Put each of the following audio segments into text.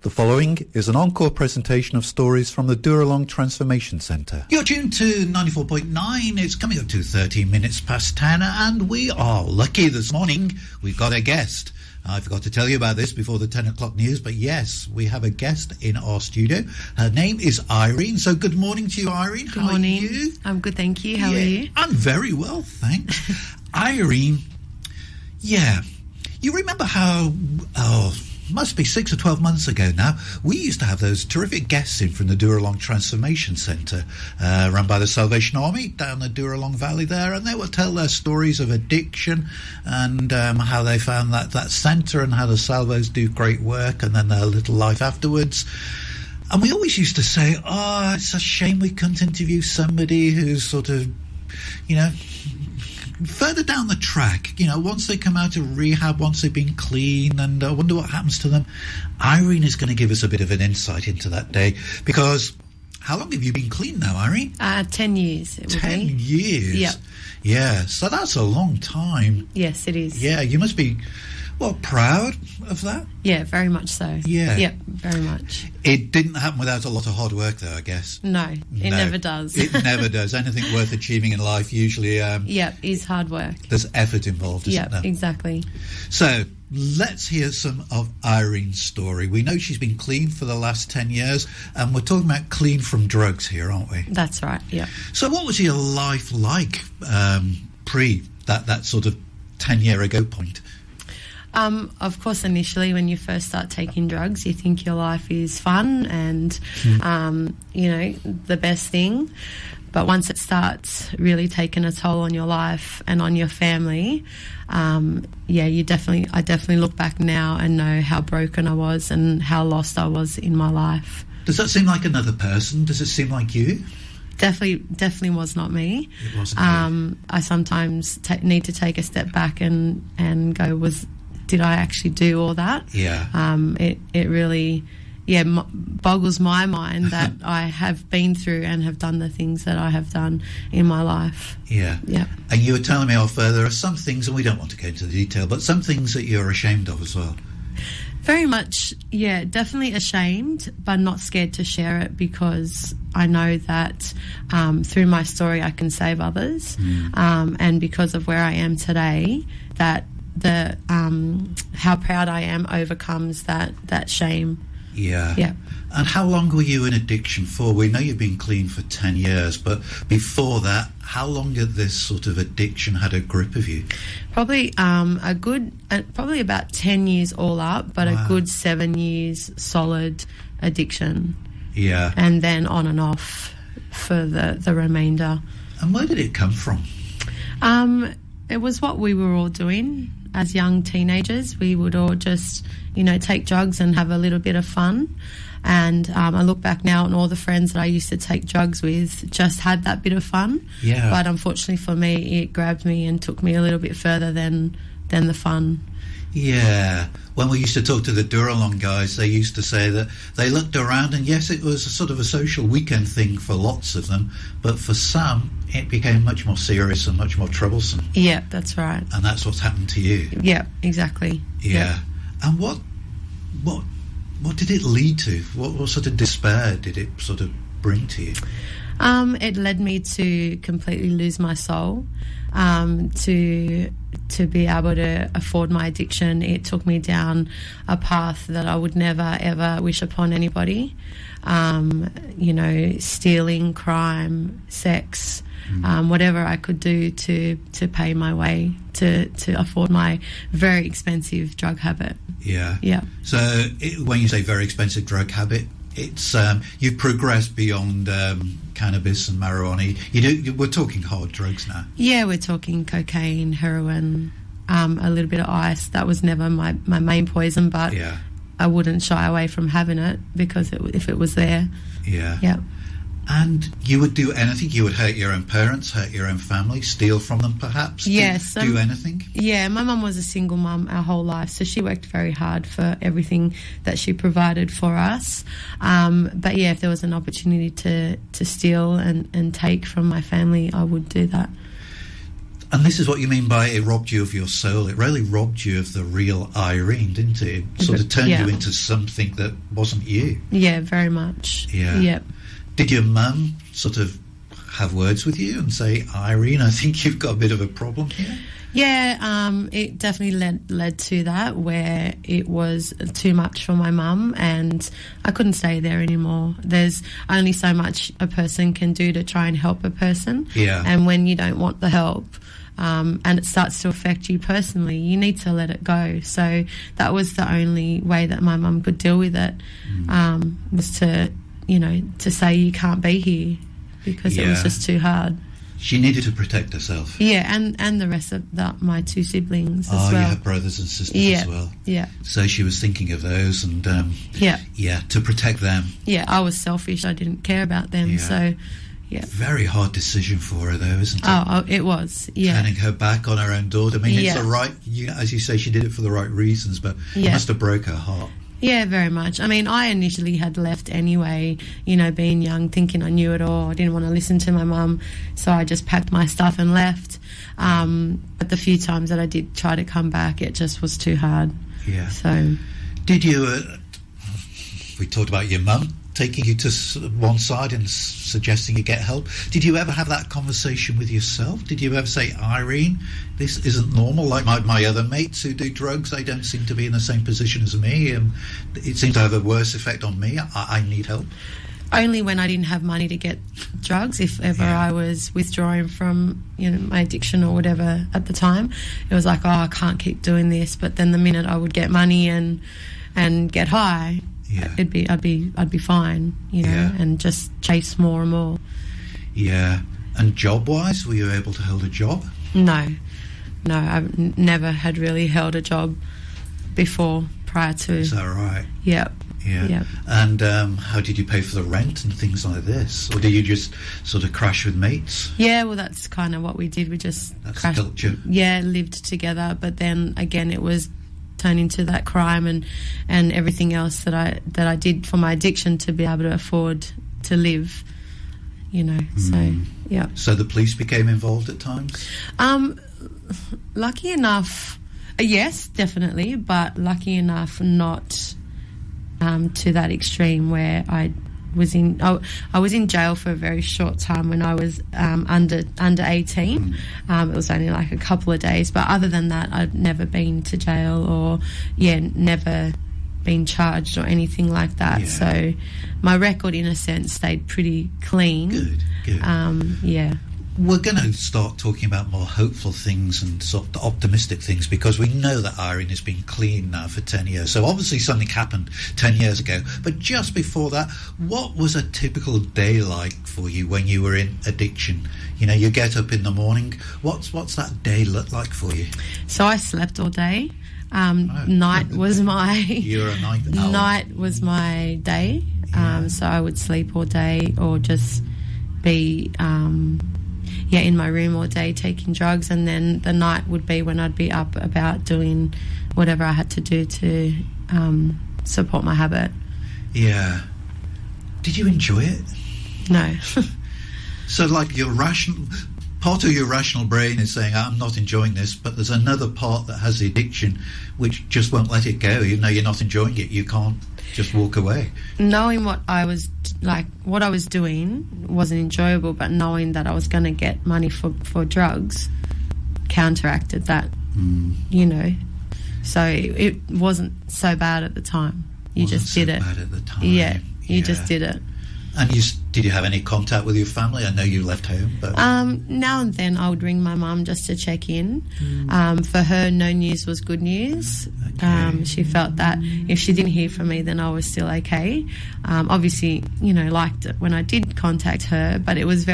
The following is an encore presentation of stories from the Dooralong Transformation Centre. You're tuned to 94.9. It's coming up to 13 minutes past 10, and we are lucky this morning. We've got a guest. I forgot to tell you about this before the 10 o'clock news, but yes, we have a guest in our studio. Her name is Irene. So good morning to you, Irene. Good morning. How are you? I'm good, thank you. How are you? I'm very well, thanks. Irene, you remember how... must be 6 or 12 months ago now, we used to have those terrific guests in from the Dooralong Transformation Centre, run by the Salvation Army down the Dooralong Valley there, and they would tell their stories of addiction and how they found that centre and how the Salvos do great work, and then their little life afterwards. And we always used to say, it's a shame we couldn't interview somebody who's sort of, further down the track, once they come out of rehab, once they've been clean, and I wonder what happens to them. Irene is going to give us a bit of an insight into that day, because how long have you been clean now, Irene? 10 years. It will 10 be. years? Yep. Yeah, so that's a long time. Yes, it is. Yeah, you must be, proud of that? Yeah, very much so. Yeah. Yep, very much. It didn't happen without a lot of hard work, though, I guess. No, it never does. It never does. Anything worth achieving in life usually... is hard work. There's effort involved, isn't there? Yeah, exactly. So, let's hear some of Irene's story. We know she's been clean for the last 10 years, and we're talking about clean from drugs here, aren't we? That's right, yeah. So what was your life like pre that sort of 10-year ago point? Of course, initially when you first start taking drugs, you think your life is fun and, the best thing. But once it starts really taking a toll on your life and on your family, I definitely look back now and know how broken I was and how lost I was in my life. Does that seem like another person? Does it seem like you? Definitely was not me. It wasn't you. I sometimes need to take a step back and go, did I actually do all that? Yeah. It really, boggles my mind that I have been through and have done the things that I have done in my life. Yeah. Yeah. And you were telling me there are some things, and we don't want to go into the detail, but some things that you're ashamed of as well. Very much, definitely ashamed, but not scared to share it, because I know that through my story I can save others, and because of where I am today, that the how proud I am overcomes that shame. Yeah. Yeah. And how long were you in addiction for? We know you've been clean for 10 years, but before that, how long had this sort of addiction had a grip of you? Probably probably about 10 years all up, but Wow. a good 7 years solid addiction. Yeah. And then on and off for the remainder. And where did it come from? It was what we were all doing as young teenagers. We would all just, take drugs and have a little bit of fun. And I look back now and all the friends that I used to take drugs with just had that bit of fun. Yeah. But unfortunately for me, it grabbed me and took me a little bit further than the fun. Yeah. When we used to talk to the Dooralong guys, they used to say that they looked around, and yes, it was a sort of a social weekend thing for lots of them, but for some, it became much more serious and much more troublesome. Yeah, that's right. And that's what's happened to you. Yeah, exactly. Yeah. And what did it lead to? What sort of despair did it sort of bring to you? It led me to completely lose my soul, to be able to afford my addiction. It took me down a path that I would never, ever wish upon anybody. Stealing, crime, sex, whatever I could do to pay my way to afford my very expensive drug habit. Yeah. Yeah. So when you say very expensive drug habit, it's you've progressed beyond cannabis and marijuana. We're talking hard drugs now. Yeah, we're talking cocaine, heroin, a little bit of ice. That was never my main poison, but I wouldn't shy away from having it because if it was there. Yeah. Yeah. And you would do anything? You would hurt your own parents, hurt your own family, steal from them perhaps? Yes. Do anything? Yeah, my mum was a single mum our whole life, so she worked very hard for everything that she provided for us. But yeah, if there was an opportunity to steal and take from my family, I would do that. And this is what you mean by it robbed you of your soul. It really robbed you of the real Irene, didn't it? It sort of turned you into something that wasn't you. Yeah, very much. Yeah. Yep. Did your mum sort of have words with you and say, Irene, I think you've got a bit of a problem here? Yeah, it definitely led to that, where it was too much for my mum and I couldn't stay there anymore. There's only so much a person can do to try and help a person. Yeah. And when you don't want the help, and it starts to affect you personally, you need to let it go. So that was the only way that my mum could deal with it, was to, to say you can't be here, because it was just too hard. She needed to protect herself. Yeah, and the rest of my two siblings as well. Oh, you have brothers and sisters as well. Yeah. So she was thinking of those and, to protect them. Yeah, I was selfish. I didn't care about them, so, yeah. Very hard decision for her, though, isn't it? Oh, it was, yeah. Turning her back on her own daughter. I mean, it's the right, as you say, she did it for the right reasons, but it must have broke her heart. Yeah, very much. I mean, I initially had left anyway, being young, thinking I knew it all. I didn't want to listen to my mum, so I just packed my stuff and left. But the few times that I did try to come back, it just was too hard. Yeah. So, did you, we talked about your mum taking you to one side and suggesting you get help. Did you ever have that conversation with yourself? Did you ever say, Irene, this isn't normal, like my other mates who do drugs, they don't seem to be in the same position as me, and it seems to have a worse effect on me, I need help? Only when I didn't have money to get drugs, if ever I was withdrawing from my addiction or whatever at the time. It was like, I can't keep doing this. But then the minute I would get money and get high, I'd be fine, and just chase more and more. Yeah. And job-wise, were you able to hold a job? No, I've never had really held a job before prior to. Is that right? Yep. Yeah. Yep. And how did you pay for the rent and things like this? Or did you just sort of crash with mates? Yeah, well, that's kind of what we did. We just crashed. Culture. Yeah, lived together. But then again, it was turned into that crime and everything else that I did for my addiction to be able to afford to live. So yeah. So the police became involved at times? Lucky enough, yes, definitely, but lucky enough not to that extreme where I was in jail for a very short time when I was under 18. It was only like a couple of days, but other than that, I've never been to jail or never been charged or anything like that. So my record, in a sense, stayed pretty clean. Good. Yeah. We're going to start talking about more hopeful things and sort of optimistic things, because we know that Irene has been clean now for 10 years. So obviously something happened 10 years ago. But just before that, what was a typical day like for you when you were in addiction? You get up in the morning. What's that day look like for you? So I slept all day. Night was my... You're a night owl. Night was my day. So I would sleep all day or just be... in my room all day taking drugs, and then the night would be when I'd be up about doing whatever I had to do to support my habit. Yeah. Did you enjoy it? No. So like part of your rational brain is saying, I'm not enjoying this, but there's another part that has the addiction which just won't let it go. Even though you're not enjoying it, you can't just walk away. Knowing what I was doing wasn't enjoyable, but knowing that I was going to get money for drugs counteracted that, So it wasn't so bad at the time. You just did it. Bad at the time. Yeah, you just did it. And did you have any contact with your family? I know you left home, but now and then I would ring my mum just to check in. For her, no news was good news. Okay. She felt that if she didn't hear from me, then I was still okay. Obviously, liked it when I did contact her, but it was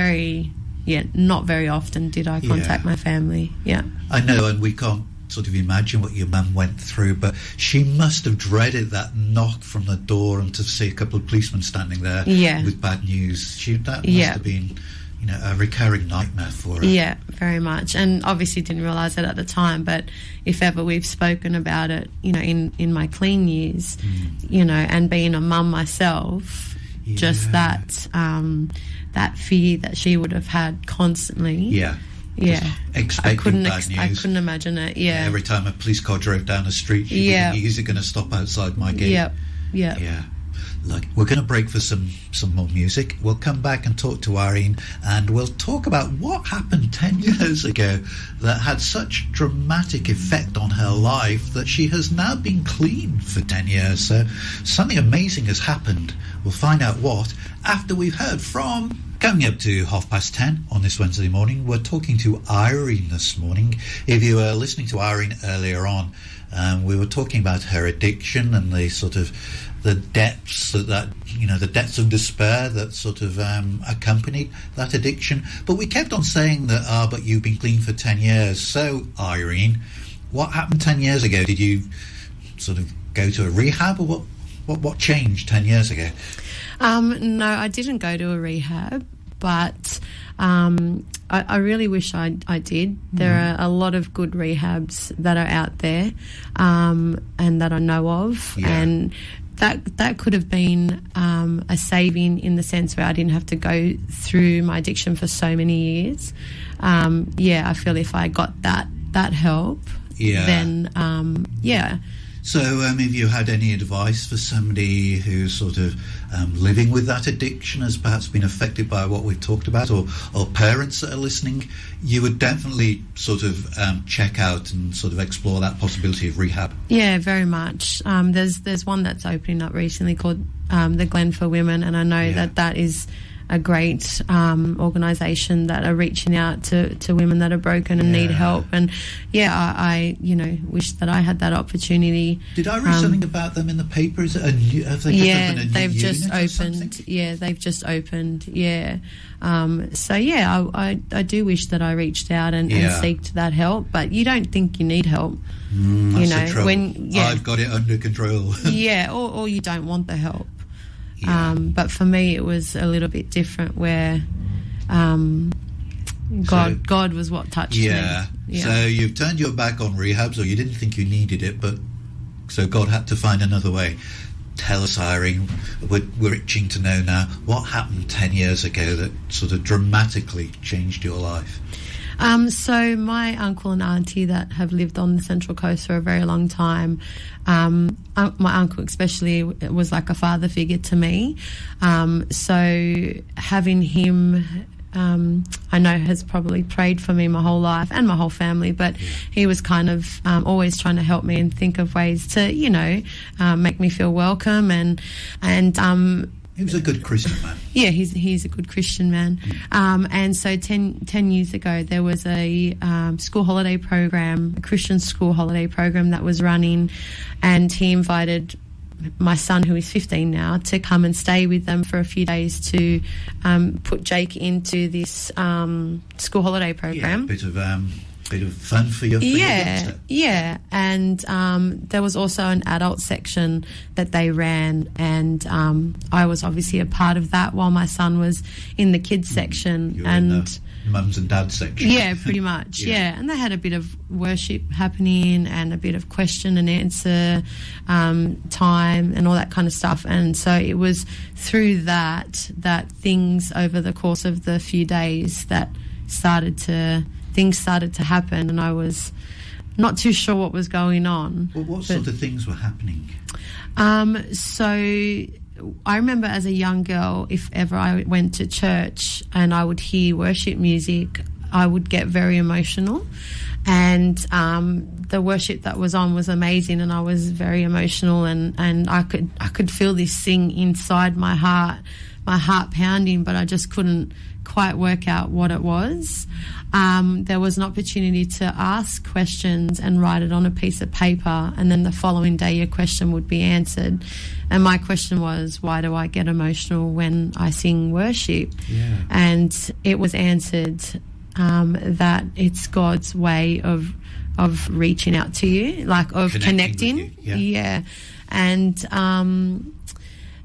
not very often did I contact my family. Yeah, I know, and we can't sort of imagine what your mum went through, but she must have dreaded that knock from the door and to see a couple of policemen standing there with bad news. That must have been a recurring nightmare for her. Yeah, very much. And obviously didn't realise it at the time, but if ever we've spoken about it, in my clean years, and being a mum myself, just that fear that she would have had constantly. Yeah. Yeah. Expecting bad news. I couldn't imagine it, yeah. Every time a police car drove down the street, she'd be thinking, is it going to stop outside my gate? Yeah. Yeah. Look, we're going to break for some more music. We'll come back and talk to Irene, and we'll talk about what happened 10 years ago that had such dramatic effect on her life that she has now been clean for 10 years. So something amazing has happened. We'll find out what after we've heard from... Coming up to 10:30 on this Wednesday morning, we're talking to Irene this morning. If you were listening to Irene earlier on, we were talking about her addiction and the sort of the depths the depths of despair that sort of accompanied that addiction. But we kept on saying that, but you've been clean for 10 years. So, Irene, what happened 10 years ago? Did you sort of go to a rehab, or what changed 10 years ago? No, I didn't go to a rehab, but I really wish I did. There are a lot of good rehabs that are out there and that I know of, and that could have been a saving in the sense where I didn't have to go through my addiction for so many years. I feel if I got that help, then So have you had any advice for somebody who's sort of living with that addiction, has perhaps been affected by what we've talked about, or parents that are listening? You would definitely sort of check out and sort of explore that possibility of rehab. Yeah, very much. There's one that's opening up recently called the Glen for Women, and I know that is a great organisation that are reaching out to women that are broken and need help. And I wish that I had that opportunity. Did I read something about them in the paper? Is it they've just opened. Yeah, they've just opened. Yeah. I do wish that I reached out and seeked that help, but you don't think you need help. That's the trouble. I've got it under control. or you don't want the help. But for me, it was a little bit different, where God was what touched me. Yeah. So you've turned your back on rehabs, or you didn't think you needed it, but so God had to find another way. Tell us, Irene, we're itching to know now, what happened 10 years ago that sort of dramatically changed your life? So my uncle and auntie that have lived on the Central Coast for a very long time, my uncle especially was like a father figure to me. So having him, I know has probably prayed for me my whole life and my whole family, but he was kind of always trying to help me and think of ways to, make me feel welcome and he was a good Christian man. Yeah, he's a good Christian man. And so 10 years ago, there was a school holiday program, a Christian school holiday program that was running, and he invited my son, who is 15 now, to come and stay with them for a few days to put Jake into this school holiday program. Yeah, bit of fun for your family. Yeah. And there was also an adult section that they ran, and I was obviously a part of that while my son was in the kids section. You were in the mums and dads section. Yeah, pretty much. Yeah, and they had a bit of worship happening and a bit of question and answer time and all that kind of stuff. And so it was through that things over the course of the few days that things started to happen, and I was not too sure what was going on. Well, what sort of things were happening? So I remember as a young girl, if ever I went to church and I would hear worship music, I would get very emotional. And the worship that was on was amazing, and I was very emotional, and I could feel this thing inside my heart pounding, but I just couldn't quite work out what it was. There was an opportunity to ask questions and write it on a piece of paper, and then the following day your question would be answered. And my question was, why do I get emotional when I sing worship? Yeah. And it was answered that it's God's way of reaching out to you, like of connecting. Yeah. And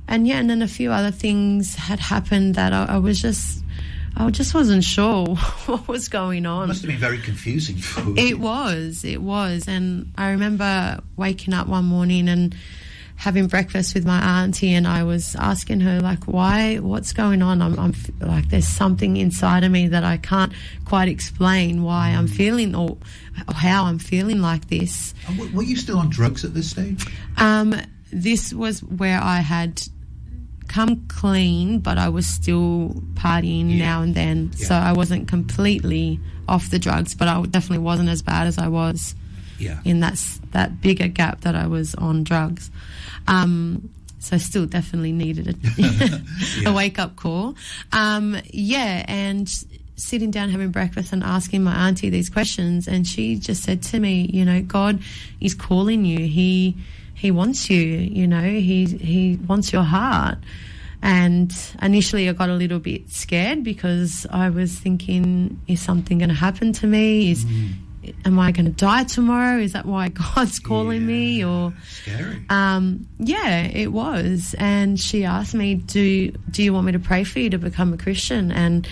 then a few other things had happened that I just wasn't sure what was going on. It must have been very confusing for you. It was. And I remember waking up one morning and having breakfast with my auntie, and I was asking her, like, what's going on? I'm like, there's something inside of me that I can't quite explain why I'm feeling or how I'm feeling like this. And were you still on drugs at this stage? This was where I had come clean, but I was still partying now and then. So I wasn't completely off the drugs, but I definitely wasn't as bad as I was in that bigger gap that I was on drugs. So I still definitely needed a wake-up call. And sitting down having breakfast and asking my auntie these questions, and she just said to me, you know, God is calling you. He wants you, you know, he wants your heart. And initially I got a little bit scared because I was thinking, is something going to happen to me? Am I going to die tomorrow? Is that why God's calling me? Or scary. It was. And she asked me, do you want me to pray for you to become a Christian? And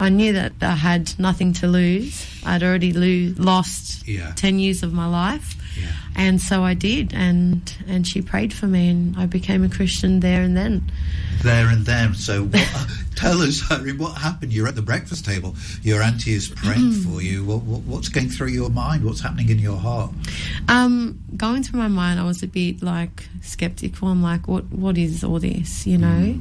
I knew that I had nothing to lose. I'd already lost 10 years of my life. Yeah. And so I did, and she prayed for me, and I became a Christian there and then. There and then. So tell us, Irene, what happened? You're at the breakfast table. Your auntie is praying for you. What's going through your mind? What's happening in your heart? Going through my mind, I was a bit like skeptical. I'm like, what is all this, you know?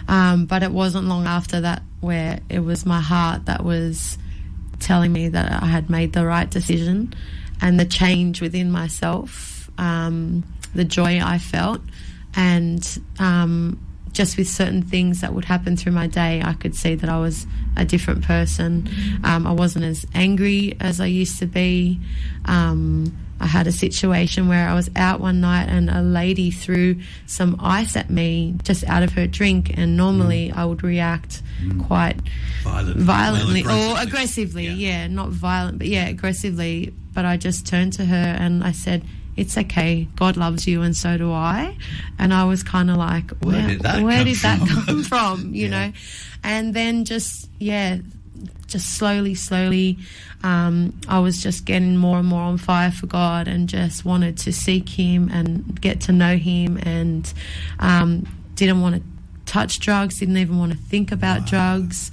But it wasn't long after that where it was my heart that was telling me that I had made the right decision, and the change within myself, the joy I felt, and just with certain things that would happen through my day, I could see that I was a different person. I wasn't as angry as I used to be. I had a situation where I was out one night and a lady threw some ice at me just out of her drink, and normally I would react quite violently or aggressively. Yeah, not violent, but aggressively. But I just turned to her and I said, "It's okay, God loves you and so do I." And I was kind of like, where did that come from? You know? And then just slowly, I was just getting more and more on fire for God, and just wanted to seek Him and get to know Him, and didn't want to touch drugs, didn't even want to think about drugs.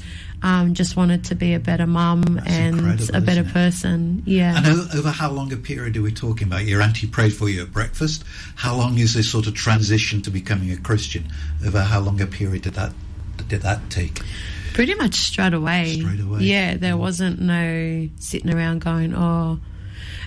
Just wanted to be a better mum and a better person. Yeah. And over how long a period are we talking about? Your auntie prayed for you at breakfast. How long is this sort of transition to becoming a Christian? Over how long a period did that take? Pretty much straight away. Yeah, there wasn't no sitting around going, oh.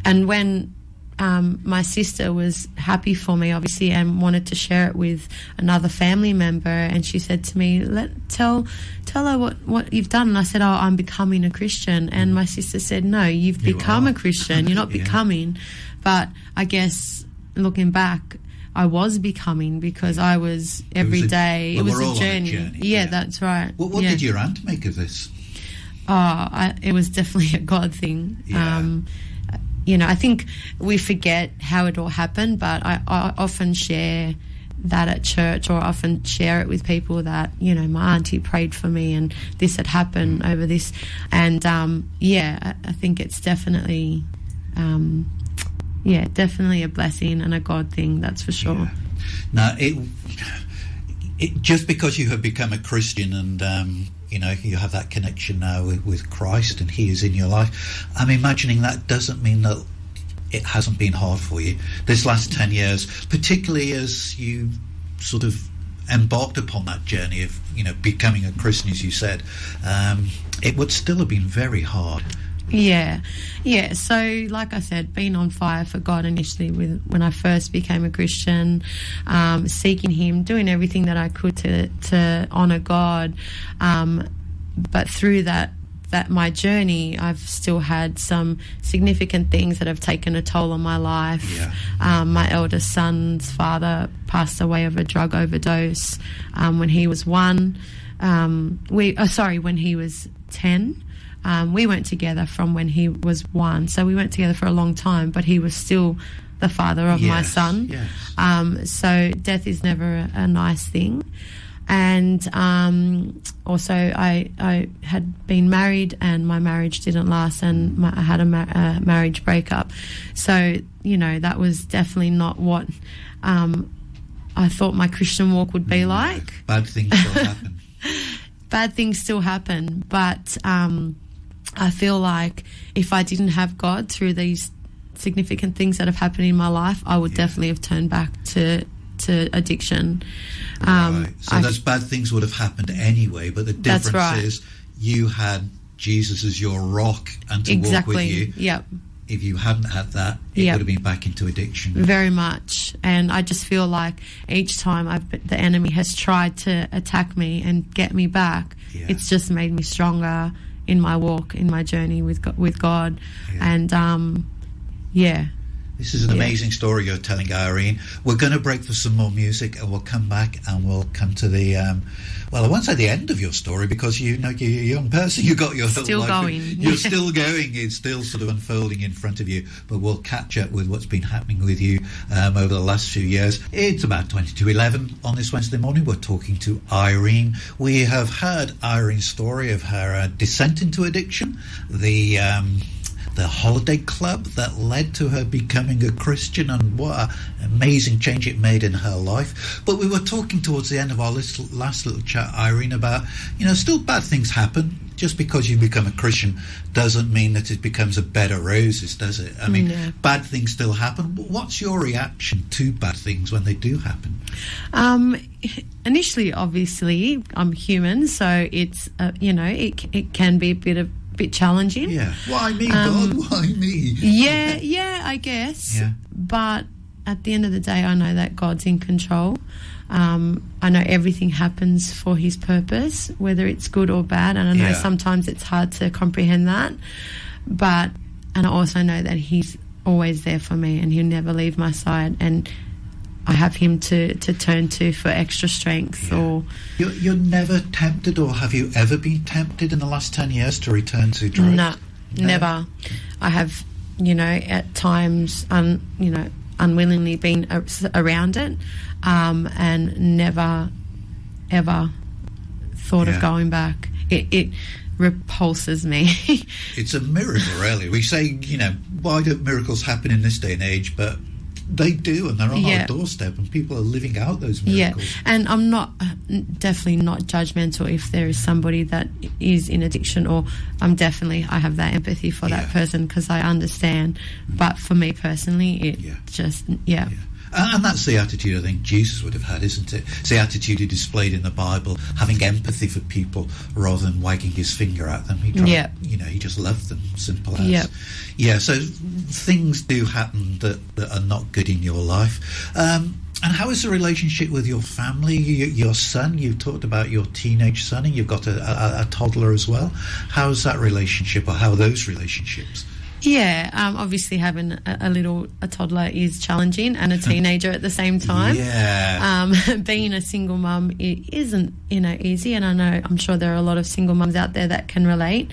And when my sister was happy for me, obviously, and wanted to share it with another family member, and she said to me, tell her what you've done. And I said, I'm becoming a Christian. And my sister said, no, you've become a Christian. You're not becoming. But I guess looking back, I was becoming, because I was every day. It was a journey. Yeah, that's right. What did your aunt make of this? It was definitely a God thing. Yeah. I think we forget how it all happened, but I often share that at church, or often share it with people that, my auntie prayed for me and this had happened over this. And, I think it's definitely... definitely a blessing and a God thing, that's for sure. Yeah. Now, it just because you have become a Christian and you have that connection now with Christ and He is in your life, I'm imagining that doesn't mean that it hasn't been hard for you this last 10 years, particularly as you sort of embarked upon that journey of becoming a Christian, as you said. It would still have been very hard. Yeah. So, like I said, being on fire for God initially when I first became a Christian, seeking Him, doing everything that I could to honour God. But through that my journey, I've still had some significant things that have taken a toll on my life. Yeah. My eldest son's father passed away of a drug overdose when he was 1. When he was 10. We weren't together from when he was 1, so we weren't together for a long time, but he was still the father of my son. Yes. So death is never a nice thing. And also I had been married, and my marriage didn't last, and I had a marriage breakup. So, that was definitely not what I thought my Christian walk would be like. Bad things still happen. Bad things still happen, but I feel like if I didn't have God through these significant things that have happened in my life, I would definitely have turned back to addiction. Right. So those bad things would have happened anyway, but the difference is you had Jesus as your rock and to walk with you. Yep. If you hadn't had that, it would have been back into addiction. Very much. And I just feel like each time the enemy has tried to attack me and get me back, it's just made me stronger in my walk, in my journey with God. And, This is an amazing story you're telling, Irene. We're going to break for some more music, and we'll come back and we'll come to the, I won't say the end of your story, because you're a young person. You got your still life. Going. You're still going. It's still sort of unfolding in front of you. But we'll catch up with what's been happening with you over the last few years. It's about 22:11 on this Wednesday morning. We're talking to Irene. We have heard Irene's story of her descent into addiction, the holiday club that led to her becoming a Christian, and what an amazing change it made in her life. But we were talking towards the end of our last little chat, Irene, about, still bad things happen. Just because you become a Christian doesn't mean that it becomes a bed of roses, does it? I mean, bad things still happen. What's your reaction to bad things when they do happen? Initially, obviously, I'm human, so it's, it can be a bit challenging. Yeah. Why me, God? Why me? Yeah, I guess. Yeah. But at the end of the day, I know that God's in control. I know everything happens for his purpose, whether it's good or bad. And I know sometimes it's hard to comprehend that. And I also know that he's always there for me, and he'll never leave my side. And I have him to turn to for extra strength. Yeah. Or you're never tempted, or have you ever been tempted in the last 10 years to return to drugs? No, never. I have, at times, unwillingly been around it, and never, ever thought of going back. It repulses me. It's a miracle, really. We say, why don't miracles happen in this day and age? But they do, and they're on our doorstep, and people are living out those miracles. Yeah, and I'm definitely not judgmental if there is somebody that is in addiction, or I have that empathy for that person, because I understand. But for me personally, And that's the attitude I think Jesus would have had, isn't it? It's the attitude he displayed in the Bible, having empathy for people rather than wagging his finger at them. He tried, he just loved them, simple as. Yeah, so things do happen that are not good in your life. And how is the relationship with your family, your son? You talked about your teenage son, and you've got a toddler as well. How's that relationship, or how are those relationships? Yeah, obviously having a toddler is challenging, and a teenager at the same time. Yeah. Being a single mum, it isn't, easy, and I'm sure there are a lot of single mums out there that can relate.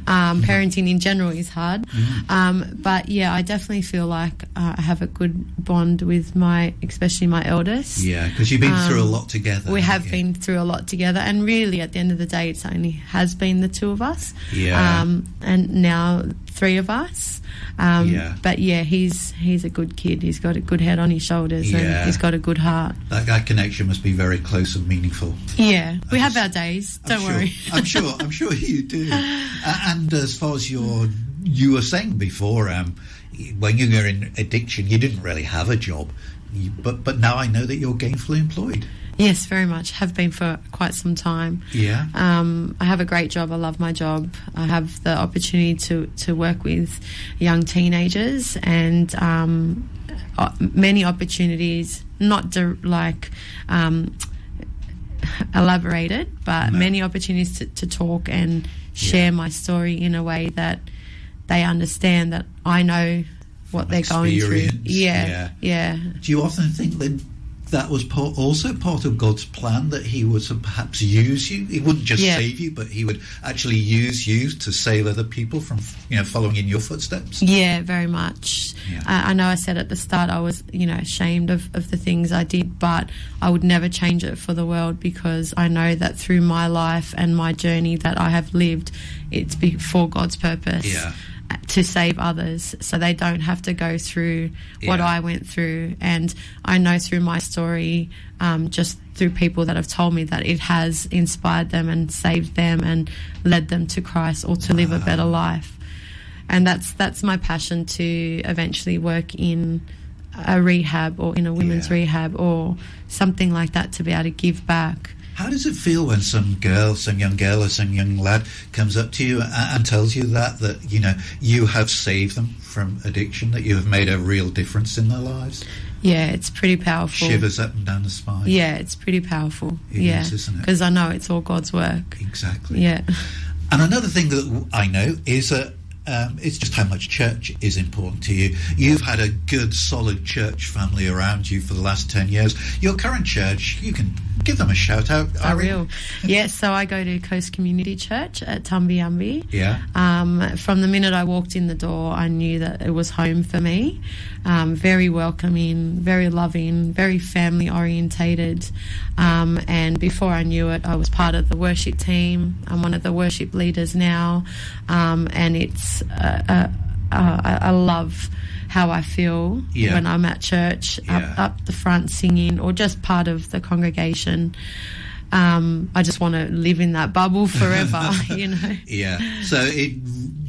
Parenting in general is hard. But yeah, I definitely feel like I have a good bond with especially my eldest. Yeah, because you've been through a lot together. We have been through a lot together, and really at the end of the day, it's only has been the two of us. Yeah. And now 3 of us. But yeah, he's a good kid. He's got a good head on his shoulders, and he's got a good heart. That connection must be very close and meaningful. Yeah, we have our days. Don't worry. I'm sure you do. And as far as you were saying before, when you were in addiction, you didn't really have a job, but now I know that you're gainfully employed. Yes, very much. Have been for quite some time. Yeah. I have a great job. I love my job. I have the opportunity to work with young teenagers, and many opportunities, not elaborated, but many opportunities to talk and share my story in a way that they understand that I know what they're going through. Yeah. Do you often think that was also part of God's plan, that he would perhaps use you? He wouldn't just save you, but he would actually use you to save other people from following in your footsteps? Yeah, very much. I know I said at the start I was ashamed of the things I did, but I would never change it for the world, because I know that through my life and my journey that I have lived, it's for God's purpose. to save others, so they don't have to go through what I went through. And I know through my story, just through people that have told me, that it has inspired them and saved them and led them to Christ or to live a better life. And that's my passion, to eventually work in a rehab or in a women's rehab or something like that, to be able to give back. How does it feel when some young girl or some young lad comes up to you and tells you that you have saved them from addiction, that you have made a real difference in their lives? Yeah, it's pretty powerful. Shivers up and down the spine. Yeah, it's pretty powerful. It is, isn't it? Because I know it's all God's work. Exactly. Yeah. And another thing that I know is that it's just how much church is important to you. You've had a good, solid church family around you for the last 10 years. Your current church, you can give them a shout out. I will. Yes, so I go to Coast Community Church at Tumbiumbi. Yeah. From the minute I walked in the door, I knew that it was home for me. Very welcoming, very loving, very family orientated. And before I knew it, I was part of the worship team. I'm one of the worship leaders now. And it's I love how I feel when I'm at church, up the front singing, or just part of the congregation. I just want to live in that bubble forever, Yeah. So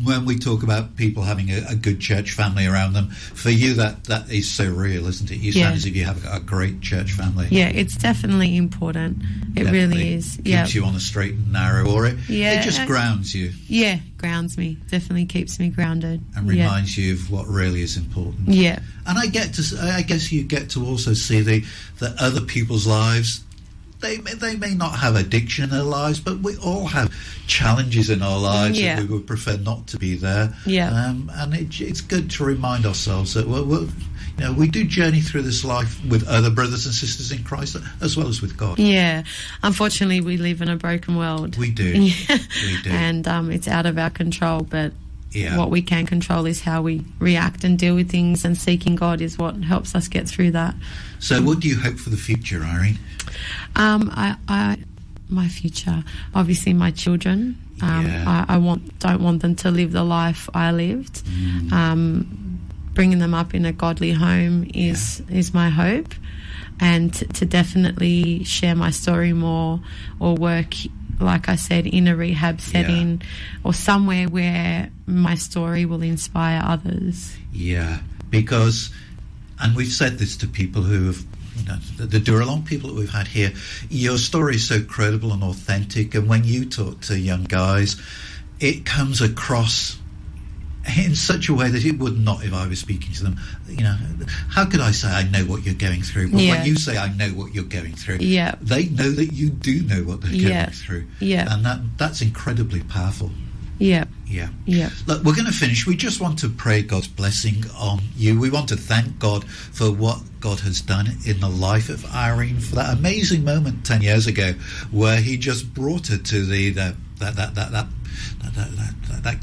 when we talk about people having a good church family around them, for you that is so real, isn't it? You sound as if you have a great church family. Yeah, it's definitely important. It really is. Keeps you on the straight and narrow, or it just grounds you. Yeah, grounds me. Definitely keeps me grounded. And reminds you of what really is important. Yeah. And I guess you get to also see that other people's lives, they may not have addiction in their lives, but we all have challenges in our lives that we would prefer not to be there. Yeah. And it's good to remind ourselves that we do journey through this life with other brothers and sisters in Christ, as well as with God. Yeah. Unfortunately, we live in a broken world. We do. Yeah. We do. And it's out of our control, but what we can control is how we react and deal with things, and seeking God is what helps us get through that. So what do you hope for the future, Irene? My future, obviously my children. I don't want them to live the life I lived. Bringing them up in a godly home is my hope, and to definitely share my story more, or work, like I said, in a rehab setting or somewhere where my story will inspire others. Yeah, because, and we've said this to people who have, the Dooralong people that we've had here, your story is so credible and authentic, and when you talk to young guys, it comes across in such a way that it would not if I was speaking to them. How could I say I know what you're going through? But when you say I know what you're going through, they know that you do know what they're going through. Yeah. And that's incredibly powerful. Yeah. Yeah. Yeah. Look, we're going to finish. We just want to pray God's blessing on you. We want to thank God for what God has done in the life of Irene, for that amazing moment 10 years ago where he just brought her to that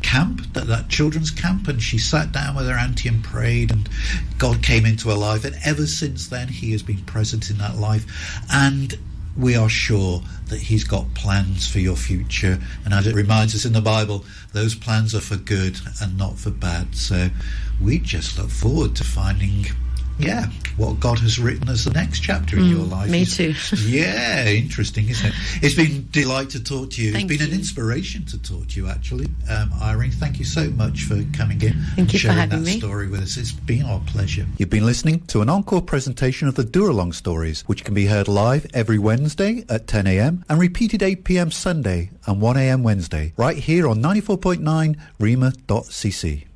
camp, that children's camp, and she sat down with her auntie and prayed, and God came into her life, and ever since then he has been present in that life, and we are sure that he's got plans for your future, and as it reminds us in the Bible, those plans are for good and not for bad. So we just look forward to finding what God has written as the next chapter in your life. Me too. Yeah, interesting, isn't it? It's been a delight to talk to you. Thank it's been you. an inspiration to talk to you, actually. Irene, thank you so much for coming in and sharing that story with us. It's been our pleasure. You've been listening to an encore presentation of the Dooralong stories, which can be heard live every Wednesday at 10 a.m. and repeated 8 p.m. Sunday and 1 a.m. Wednesday, right here on 94.9 rema.cc.